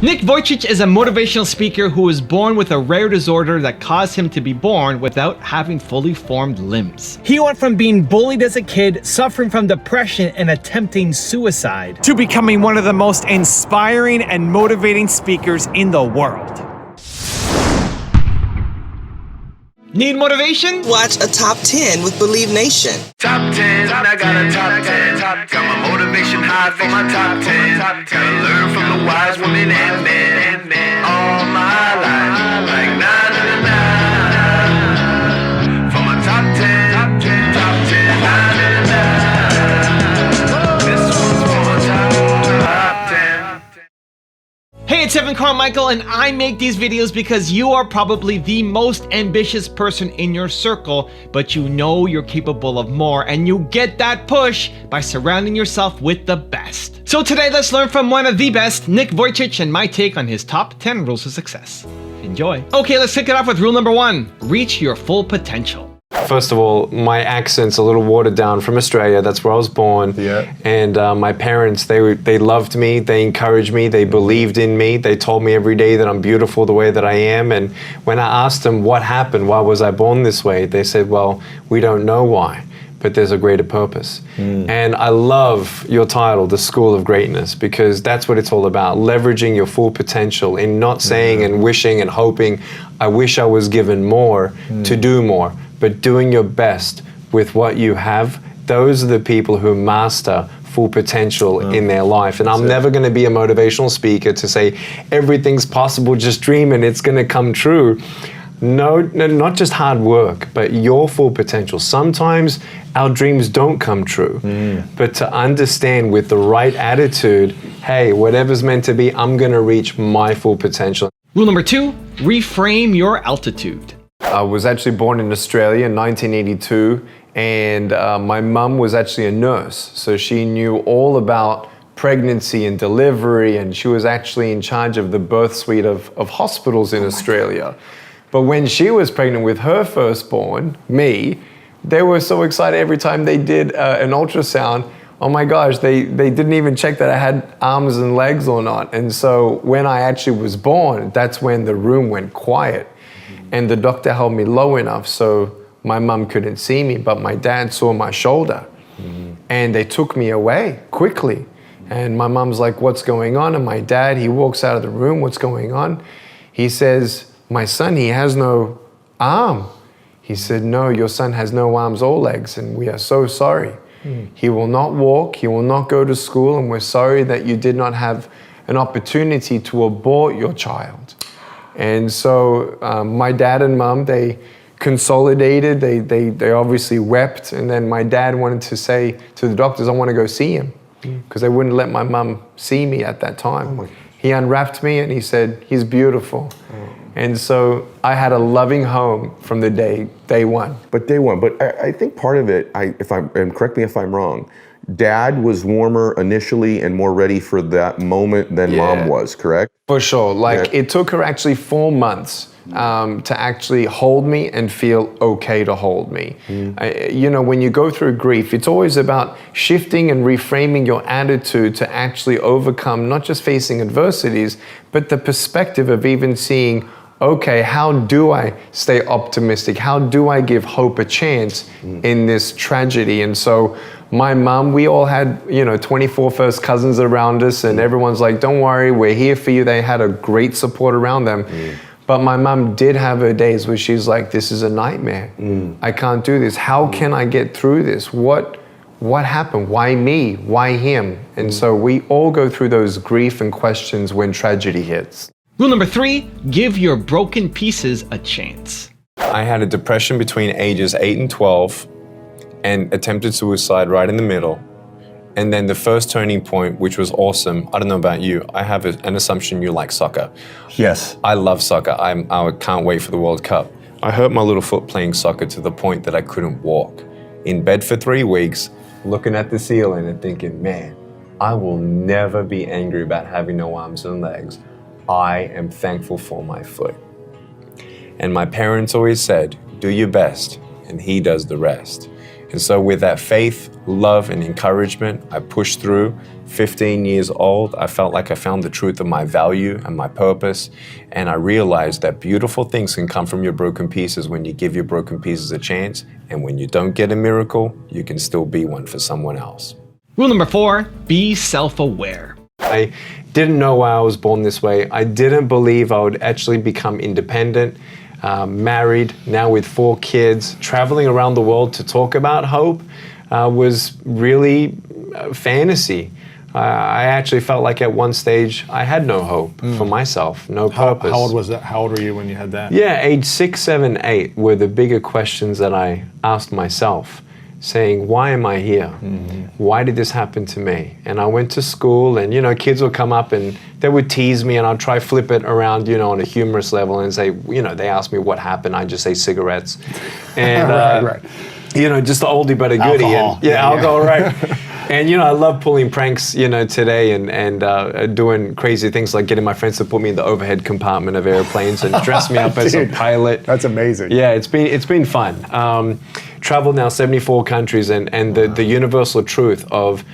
Nick Vujicic is a motivational speaker who was born with a rare disorder that caused him to be born without having fully formed limbs. He went from being bullied as a kid, suffering from depression, and attempting suicide, to becoming one of the most inspiring and motivating speakers in the world. Need motivation? Watch a top 10 with Believe Nation. Top 10, I got a top 10. Got my motivation high for my top 10. Gotta learn from the wise women and men. All my life, like 9 to 9. For my top 10, top 10, 9 to 9. This one's for my top 10. Hey, it's Carmichael, and I make these videos because you are probably the most ambitious person in your circle, but you know you're capable of more, and you get that push by surrounding yourself with the best. So today, let's learn from one of the best, Nick Vujicic, and my take on his top 10 rules of success. Enjoy. Okay, let's kick it off with rule number 1. Reach your full potential. First of all, my accent's a little watered down from Australia. That's where I was born. Yeah. And my parents, they loved me. They encouraged me. They believed in me. They told me every day that I'm beautiful the way that I am. And when I asked them what happened, why was I born this way, they said, well, we don't know why, but there's a greater purpose. And I love your title, The School of Greatness, because that's what it's all about, leveraging your full potential and not saying and wishing and hoping, I wish I was given more to do more. But doing your best with what you have, those are the people who master full potential in their life. And I'm never going to be a motivational speaker to say everything's possible, just dream and it's going to come true. No, not just hard work, but your full potential. Sometimes our dreams don't come true, but to understand with the right attitude, hey, whatever's meant to be, I'm going to reach my full potential. Rule number 2, reframe your altitude. I was actually born in Australia in 1982, and my mum was actually a nurse. So she knew all about pregnancy and delivery, and she was actually in charge of the birth suite of hospitals in Australia. But when she was pregnant with her firstborn, me, they were so excited every time they did an ultrasound. Oh my gosh, they didn't even check that I had arms and legs or not. And so when I actually was born, that's when the room went quiet. And the doctor held me low enough so my mum couldn't see me, but my dad saw my shoulder. And they took me away quickly. And my mum's like, what's going on? And my dad, he walks out of the room, what's going on? He says, my son, he has no arm. He said, no, your son has no arms or legs, and we are so sorry. He will not walk, he will not go to school, and we're sorry that you did not have an opportunity to abort your child. And so my dad and mom, they consolidated, they obviously wept, and then my dad wanted to say to the doctors, I want to go see him, because they wouldn't let my mom see me at that time. He unwrapped me and he said, he's beautiful. And so I had a loving home from the day one. But day one, but I think part of it, and correct me if I'm wrong, Dad was warmer initially and more ready for that moment than Mom was, correct? For sure. It took her actually 4 months to actually hold me and feel okay to hold me. You know, when you go through grief, it's always about shifting and reframing your attitude to actually overcome not just facing adversities, but the perspective of even seeing, okay, how do I stay optimistic? How do I give hope a chance in this tragedy? And so my mom, we all had, 24 first cousins around us, and everyone's like, don't worry, we're here for you. They had a great support around them. But my mom did have her days where she's like, this is a nightmare. I can't do this. How can I get through this? What happened? Why me? Why him? And so we all go through those grief and questions when tragedy hits. Rule number 3, give your broken pieces a chance. I had a depression between ages 8 and 12 and attempted suicide right in the middle. And then the first turning point, which was awesome, I don't know about you, I have an assumption you like soccer. Yes. I love soccer. I can't wait for the World Cup. I hurt my little foot playing soccer to the point that I couldn't walk. In bed for 3 weeks, looking at the ceiling and thinking, man, I will never be angry about having no arms and legs. I am thankful for my foot. And my parents always said, do your best, and he does the rest. And so with that faith, love, and encouragement, I pushed through. 15 years old, I felt like I found the truth of my value and my purpose. And I realized that beautiful things can come from your broken pieces when you give your broken pieces a chance. And when you don't get a miracle, you can still be one for someone else. Rule number 4, be self-aware. I didn't know why I was born this way. I didn't believe I would actually become independent, married, now with 4 kids, traveling around the world to talk about hope was really fantasy. I actually felt like at one stage I had no hope for myself, no purpose. How old was that? How old were you when you had that? Yeah, age 6, 7, 8 were the bigger questions that I asked myself, saying, why am I here? Why did this happen to me? And I went to school and, you know, kids would come up and they would tease me and I'd try flip it around, you know, on a humorous level and say, you know, they ask me what happened, I just say cigarettes. And, right. You know, just the oldie but a goodie. Alcohol. And, alcohol, right. And, you know, I love pulling pranks, you know, today and doing crazy things like getting my friends to put me in the overhead compartment of airplanes and dress me up as a pilot. That's amazing. Yeah, it's been fun. Traveled now 74 countries and the universal truth of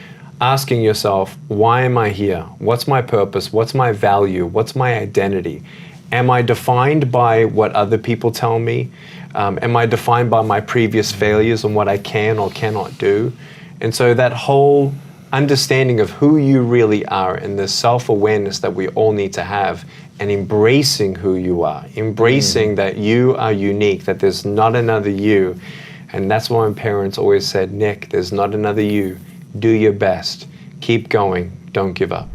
asking yourself, why am I here? What's my purpose? What's my value? What's my identity? Am I defined by what other people tell me? Am I defined by my previous failures and what I can or cannot do? And so that whole understanding of who you really are and the self-awareness that we all need to have and embracing who you are, embracing that you are unique, that there's not another you. And that's why my parents always said, Nick, there's not another you. Do your best. Keep going. Don't give up.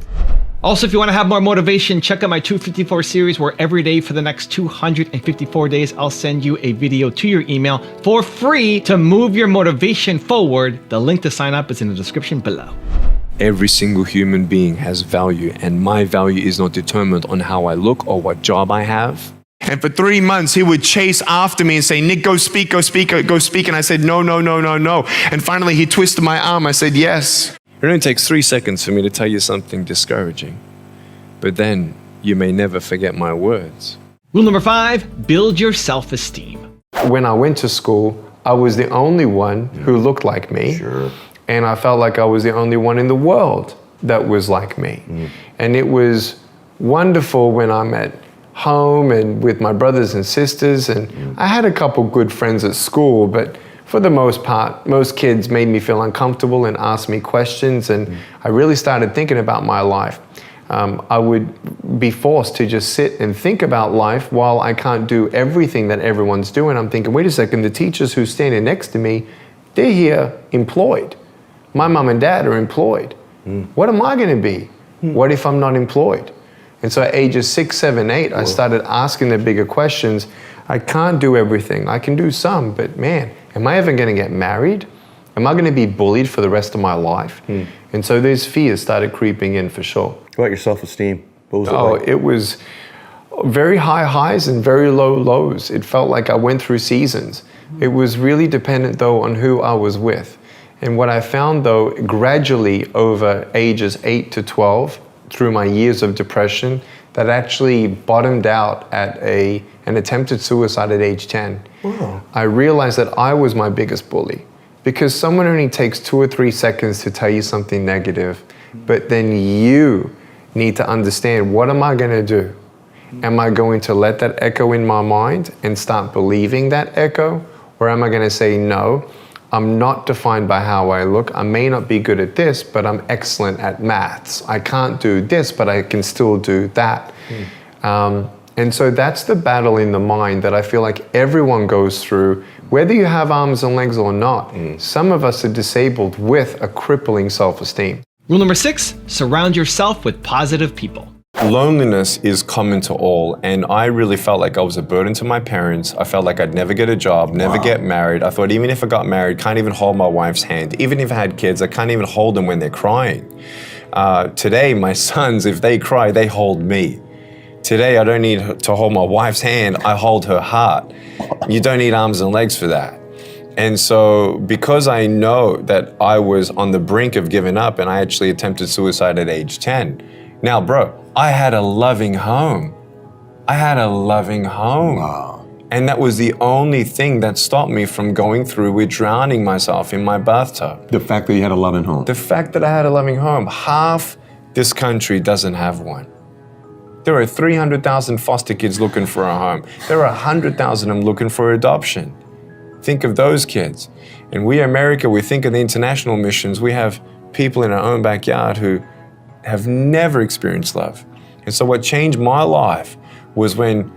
Also, if you want to have more motivation, check out my 254 series where every day for the next 254 days, I'll send you a video to your email for free to move your motivation forward. The link to sign up is in the description below. Every single human being has value, and my value is not determined on how I look or what job I have. And for 3 months, he would chase after me and say, Nick, go speak, go speak, go speak. And I said, no, no, no, no, no. And finally, he twisted my arm. I said, yes. It only takes 3 seconds for me to tell you something discouraging, but then you may never forget my words. Rule number 5, build your self-esteem. When I went to school, I was the only one who looked like me. Sure. And I felt like I was the only one in the world that was like me. And it was wonderful when I'm at home and with my brothers and sisters. And I had a couple good friends at school, but for the most part, most kids made me feel uncomfortable and asked me questions. And I really started thinking about my life. I would be forced to just sit and think about life while I can't do everything that everyone's doing. I'm thinking, wait a second, the teachers who's standing next to me, they're here employed. My mom and dad are employed. What am I going to be? What if I'm not employed? And so at ages 6, 7, 8, I started asking the bigger questions. I can't do everything. I can do some, but man, am I ever going to get married? Am I going to be bullied for the rest of my life? And so those fears started creeping in for sure. What about your self-esteem? What was it like? It was very high highs and very low lows. It felt like I went through seasons. It was really dependent though on who I was with. And what I found though, gradually over ages 8 to 12, through my years of depression, that actually bottomed out at an attempted suicide at age 10. Wow. I realized that I was my biggest bully because someone only takes 2 or 3 seconds to tell you something negative, but then you need to understand, what am I going to do? Am I going to let that echo in my mind and start believing that echo? Or am I going to say, no, I'm not defined by how I look. I may not be good at this, but I'm excellent at maths. I can't do this, but I can still do that. And so that's the battle in the mind that I feel like everyone goes through, whether you have arms and legs or not. Some of us are disabled with a crippling self-esteem. Rule number 6, surround yourself with positive people. Loneliness is common to all, and I really felt like I was a burden to my parents. I felt like I'd never get a job, never get married. I thought even if I got married, can't even hold my wife's hand. Even if I had kids, I can't even hold them when they're crying. Today, my sons, if they cry, they hold me. Today, I don't need to hold my wife's hand, I hold her heart. You don't need arms and legs for that. And so because I know that I was on the brink of giving up and I actually attempted suicide at age 10, now, bro, I had a loving home. I had a loving home. Wow. And that was the only thing that stopped me from going through with drowning myself in my bathtub. The fact that you had a loving home. The fact that I had a loving home. Half this country doesn't have one. There are 300,000 foster kids looking for a home. There are 100,000 of them looking for adoption. Think of those kids. And we, America, we think of the international missions. We have people in our own backyard who have never experienced love. And so what changed my life was when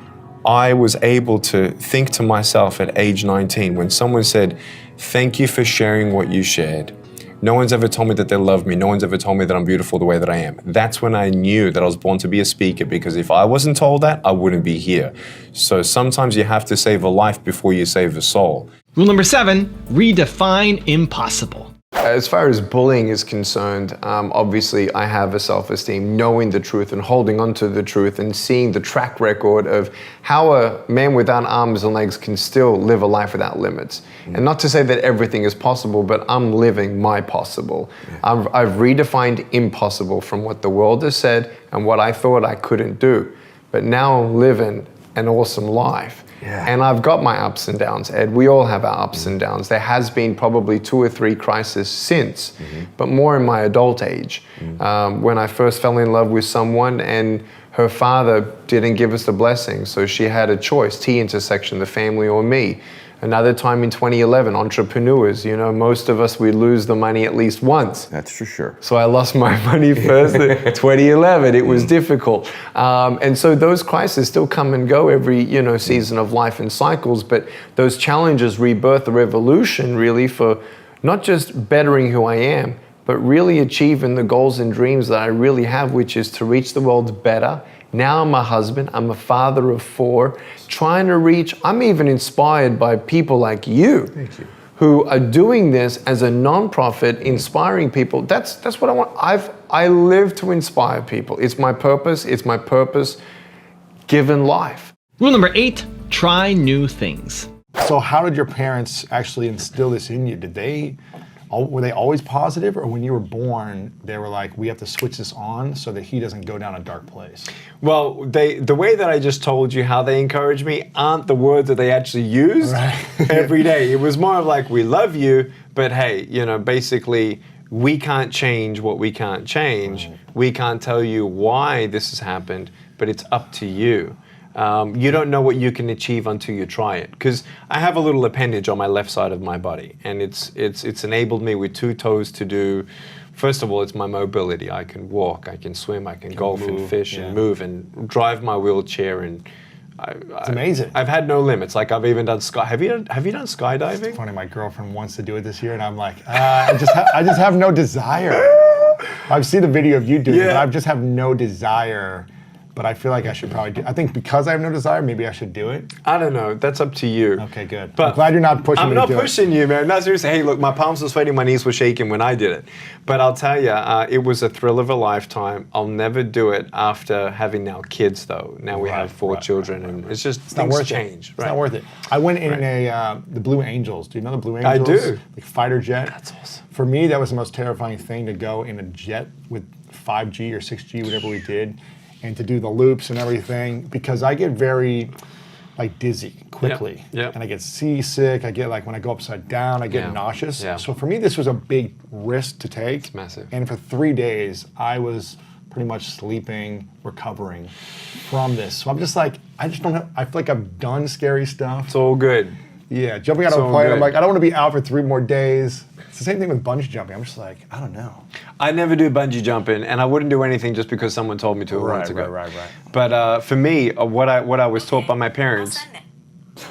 I was able to think to myself at age 19, when someone said, thank you for sharing what you shared. No one's ever told me that they love me. No one's ever told me that I'm beautiful the way that I am. That's when I knew that I was born to be a speaker, because if I wasn't told that, I wouldn't be here. So sometimes you have to save a life before you save a soul. Rule number 7, redefine impossible. As far as bullying is concerned, obviously I have a self-esteem, knowing the truth and holding on to the truth and seeing the track record of how a man without arms and legs can still live a life without limits. And not to say that everything is possible, but I'm living my possible. I've redefined impossible from what the world has said and what I thought I couldn't do. But now I'm living an awesome life. And I've got my ups and downs, Ed. We all have our ups and downs. There has been probably 2 or 3 crises since, but more in my adult age. When I first fell in love with someone and her father didn't give us the blessing, so she had a choice, T intersection, the family or me. Another time in 2011, entrepreneurs, you know, most of us, we lose the money at least once. That's for sure. So I lost my money first in 2011. It was difficult. And so those crises still come and go every, you know, season of life and cycles, but those challenges rebirth the revolution really for not just bettering who I am, but really achieving the goals and dreams that I really have, which is to reach the world better. Now I'm a husband, I'm a father of 4, trying to reach, I'm even inspired by people like you. Thank you. Who are doing this as a nonprofit, inspiring people. That's what I want. I live to inspire people. It's my purpose given life. Rule number 8, try new things. So how did your parents actually instill this in you? Were they always positive, or when you were born, they were like, we have to switch this on so that he doesn't go down a dark place? Well, the way that I just told you how they encourage me aren't the words that they actually use every day. It was more of like, we love you, but hey, you know, basically, we can't change what we can't change. We can't tell you why this has happened, but it's up to you. You don't know what you can achieve until you try it. Because I have a little appendage on my left side of my body, and it's enabled me with 2 toes to do. First of all, it's my mobility. I can walk, I can swim, I can golf move, and fish and move and drive my wheelchair, and It's amazing. I've had no limits. Like I've even done have you done skydiving? It's funny. My girlfriend wants to do it this year, and I'm like, I just have no desire. I've seen the video of you doing it, but I just have no desire. But I feel like I should probably do. I think because I have no desire, maybe I should do it. I don't know. That's up to you. Okay, good. But I'm glad you're not pushing me to do it. I'm not pushing you, man. No, seriously. Hey, look, my palms were sweating, my knees were shaking when I did it. But I'll tell you, it was a thrill of a lifetime. I'll never do it after having now kids, though. Now we have 4 children, and it's just things change. It's not worth it. I went in the Blue Angels. Do you know the Blue Angels? I do. Like fighter jet. That's awesome. For me, that was the most terrifying thing, to go in a jet with 5G or 6G, whatever we did, and to do the loops and everything, because I get very dizzy quickly. Yep. And I get seasick. I get when I go upside down, I get nauseous. Yeah. So for me, this was a big risk to take. It's massive. And for 3 days, I was pretty much sleeping, recovering from this. So I'm just I feel like I've done scary stuff. It's all good. Yeah, jumping out of a plane, I'm like, I don't want to be out for 3 more days. It's the same thing with bungee jumping. I'm just like, I don't know. I never do bungee jumping, and I wouldn't do anything just because someone told me to months ago. Right. But for me, what I was taught by my parents.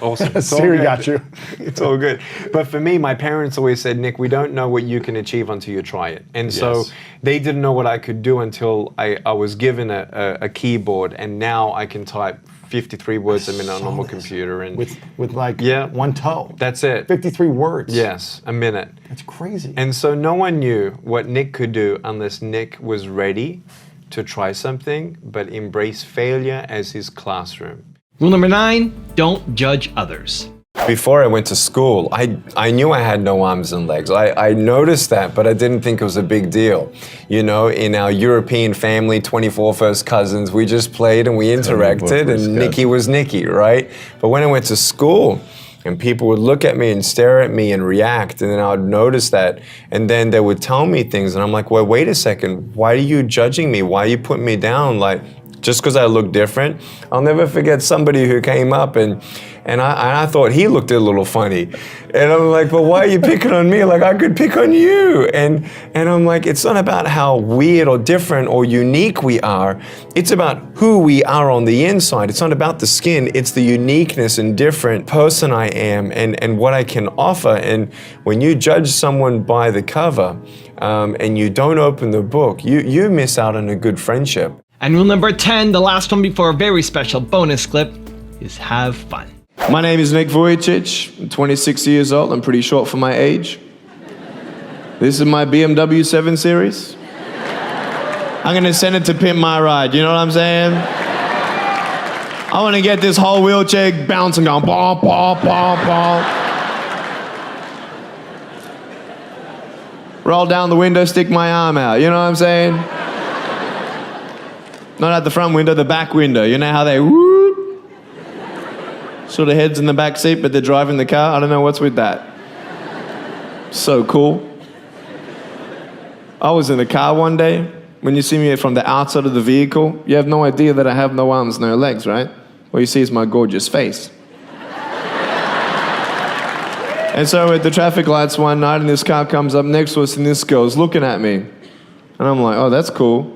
Awesome. It's all Siri good. got you. It's all good. But for me, my parents always said, Nick, we don't know what you can achieve until you try it. And so they didn't know what I could do until I was given a keyboard, and now I can type 53 words a minute on a normal computer. And with one toe. That's it. 53 words. Yes, a minute. That's crazy. And so no one knew what Nick could do unless Nick was ready to try something, but embrace failure as his classroom. Rule number 9, don't judge others. Before I went to school, I knew I had no arms and legs. I noticed that, but I didn't think it was a big deal. You know, in our European family, 24 first cousins, we just played and we interacted, and Nicky was Nicky, right? But when I went to school, and people would look at me and stare at me and react, and then I would notice that, and then they would tell me things, and I'm like, well, wait a second, why are you judging me? Why are you putting me down? Like, just because I look different? I'll never forget somebody who came up and I thought he looked a little funny. And I'm like, well, why are you picking on me? Like, I could pick on you. And I'm like, it's not about how weird or different or unique we are. It's about who we are on the inside. It's not about the skin. It's the uniqueness and different person I am and what I can offer. And when you judge someone by the cover and you don't open the book, you miss out on a good friendship. And rule number 10, the last one before a very special bonus clip, is have fun. My name is Nick Vujicic. I'm 26 years old. I'm pretty short for my age. This is my BMW 7 Series. I'm gonna send it to pimp my ride, you know what I'm saying? I wanna get this whole wheelchair bouncing, going, bah, bah, bah, bah. Roll down the window, stick my arm out, you know what I'm saying? Not at the front window, the back window. You know how they whoop? Sort of heads in the back seat, but they're driving the car. I don't know what's with that. So cool. I was in the car one day. When you see me from the outside of the vehicle, you have no idea that I have no arms, no legs, right? What you see is my gorgeous face. And so at the traffic lights one night, and this car comes up next to us, and this girl's looking at me. And I'm like, oh, that's cool.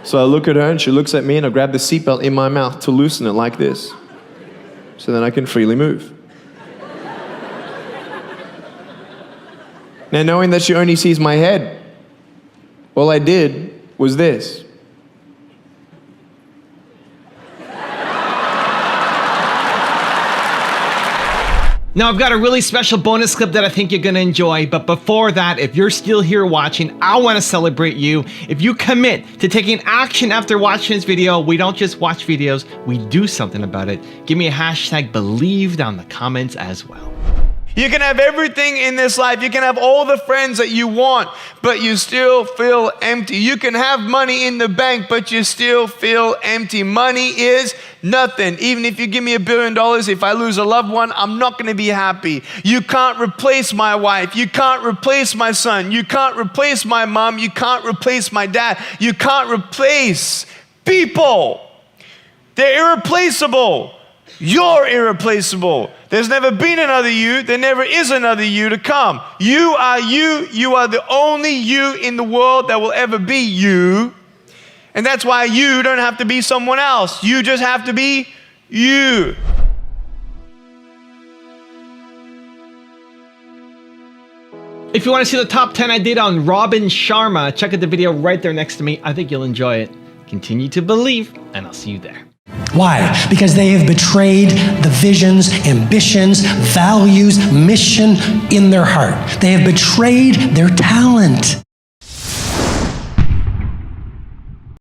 So I look at her and she looks at me, and I grab the seatbelt in my mouth to loosen it like this, so then I can freely move. Now, knowing that she only sees my head, all I did was this. Now I've got a really special bonus clip that I think you're gonna enjoy, but before that, if you're still here watching, I wanna celebrate you. If you commit to taking action after watching this video, we don't just watch videos, we do something about it. Give me a hashtag believe down in the comments as well. You can have everything in this life. You can have all the friends that you want, but you still feel empty. You can have money in the bank, but you still feel empty. Money is nothing. Even if you give me $1 billion, if I lose a loved one, I'm not going to be happy. You can't replace my wife. You can't replace my son. You can't replace my mom. You can't replace my dad. You can't replace people. They're irreplaceable. You're irreplaceable. There's never been another you. There never is another you to come. You are you. You are the only you in the world that will ever be you. And that's why you don't have to be someone else. You just have to be you. If you want to see the top 10 I did on Robin Sharma, check out the video right there next to me. I think you'll enjoy it. Continue to believe, and I'll see you there. Why? Because they have betrayed the visions, ambitions, values, mission in their heart. They have betrayed their talent.